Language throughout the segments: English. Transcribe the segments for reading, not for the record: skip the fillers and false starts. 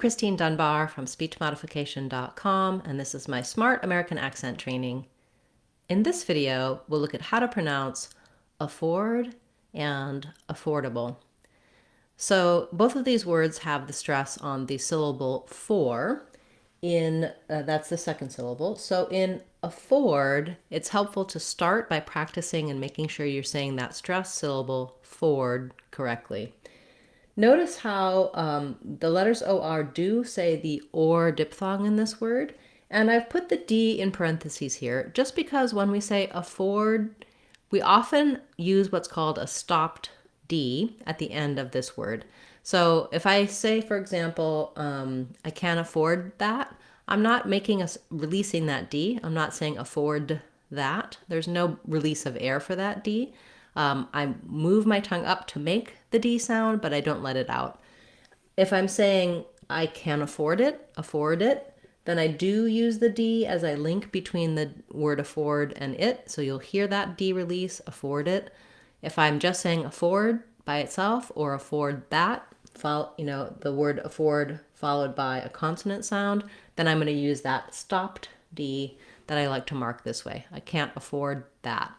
Christine Dunbar from speechmodification.com, and this is my Smart American Accent training. In this video, we'll look at how to pronounce afford and affordable. So both of these words have the stress on the syllable for. That's the second syllable. So in afford, it's helpful to start by practicing and making sure you're saying that stress syllable ford correctly. Notice how the letters OR do say the or diphthong in this word, and I've put the D in parentheses here just because when we say afford, we often use what's called a stopped D at the end of this word. So if I say, for example, I can't afford that, I'm not releasing that D. I'm not saying afford that. There's no release of air for that D. I move my tongue up to make the D sound, but I don't let it out. If I'm saying I can afford it, then I do use the D as I link between the word afford and it. So you'll hear that D release, afford it. If I'm just saying afford by itself or afford that, the word afford followed by a consonant sound, then I'm going to use that stopped D that I like to mark this way. I can't afford that.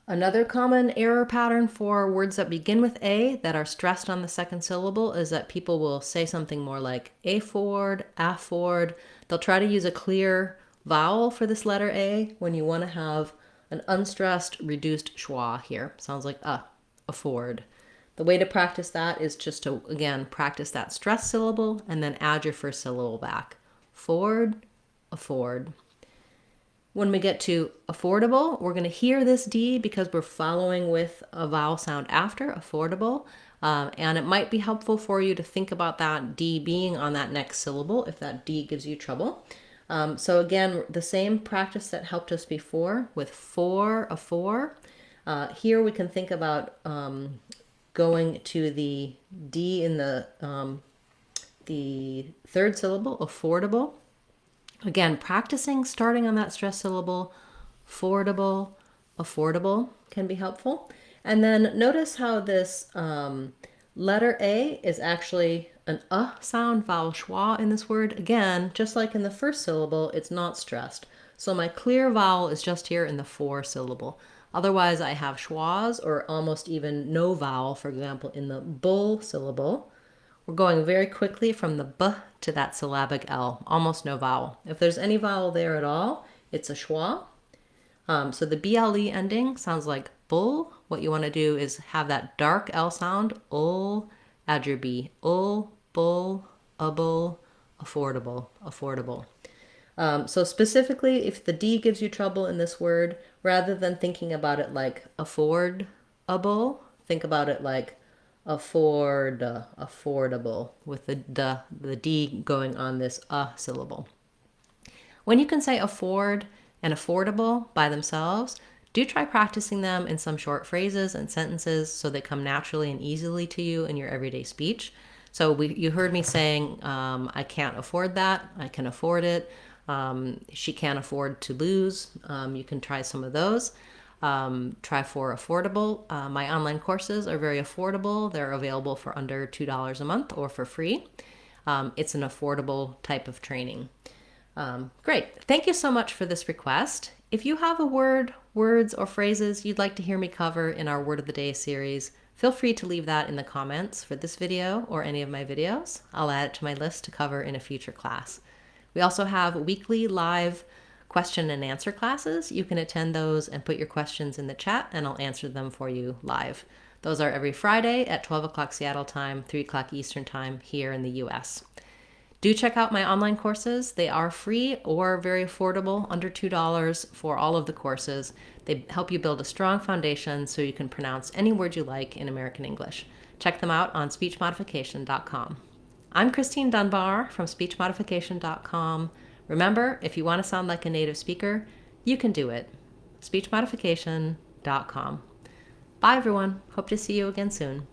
Another common error pattern for words that begin with A that are stressed on the second syllable is that people will say something more like afford, afford. They'll try to use a clear vowel for this letter A when you want to have an unstressed, reduced schwa here. Sounds like afford. The way to practice that is just to, again, practice that stress syllable and then add your first syllable back. Ford, afford. When we get to affordable, we're going to hear this D because we're following with a vowel sound after, affordable. And it might be helpful for you to think about that D being on that next syllable if that D gives you trouble. So again, the same practice that helped us before with for, afore. Here we can think about going to the D in the third syllable, affordable. Again, practicing starting on that stress syllable, affordable can be helpful. And then notice how this letter A is actually an sound, vowel schwa in this word. Again, just like in the first syllable, it's not stressed. So my clear vowel is just here in the for syllable. Otherwise, I have schwas or almost even no vowel, for example, in the bull syllable. We're going very quickly from the B to that syllabic L, almost no vowel. If there's any vowel there at all, it's a schwa. So the BLE ending sounds like bull. What you want to do is have that dark L sound, ul, add your B, ul, bull, bull, affordable. So specifically, if the D gives you trouble in this word, rather than thinking about it like affordable, think about it like affordable with the D going on this syllable. When you can say afford and affordable by themselves, do try practicing them in some short phrases and sentences so they come naturally and easily to you in your everyday speech. So you heard me saying, I can't afford that, I can afford it. She can't afford to lose. You can try some of those. Try for affordable. My online courses are very affordable. They're available for under $2 a month or for free. It's an affordable type of training. Great. Thank you so much for this request. If you have a word, words, or phrases you'd like to hear me cover in our Word of the Day series, feel free to leave that in the comments for this video or any of my videos. I'll add it to my list to cover in a future class. We also have weekly live question and answer classes. You can attend those and put your questions in the chat and I'll answer them for you live. Those are every Friday at 12 o'clock Seattle time, 3 o'clock Eastern time here in the US. Do check out my online courses. They are free or very affordable, under $2 for all of the courses. They help you build a strong foundation so you can pronounce any word you like in American English. Check them out on speechmodification.com. I'm Christine Dunbar from speechmodification.com. Remember, if you want to sound like a native speaker, you can do it. speechmodification.com. Bye, everyone. Hope to see you again soon.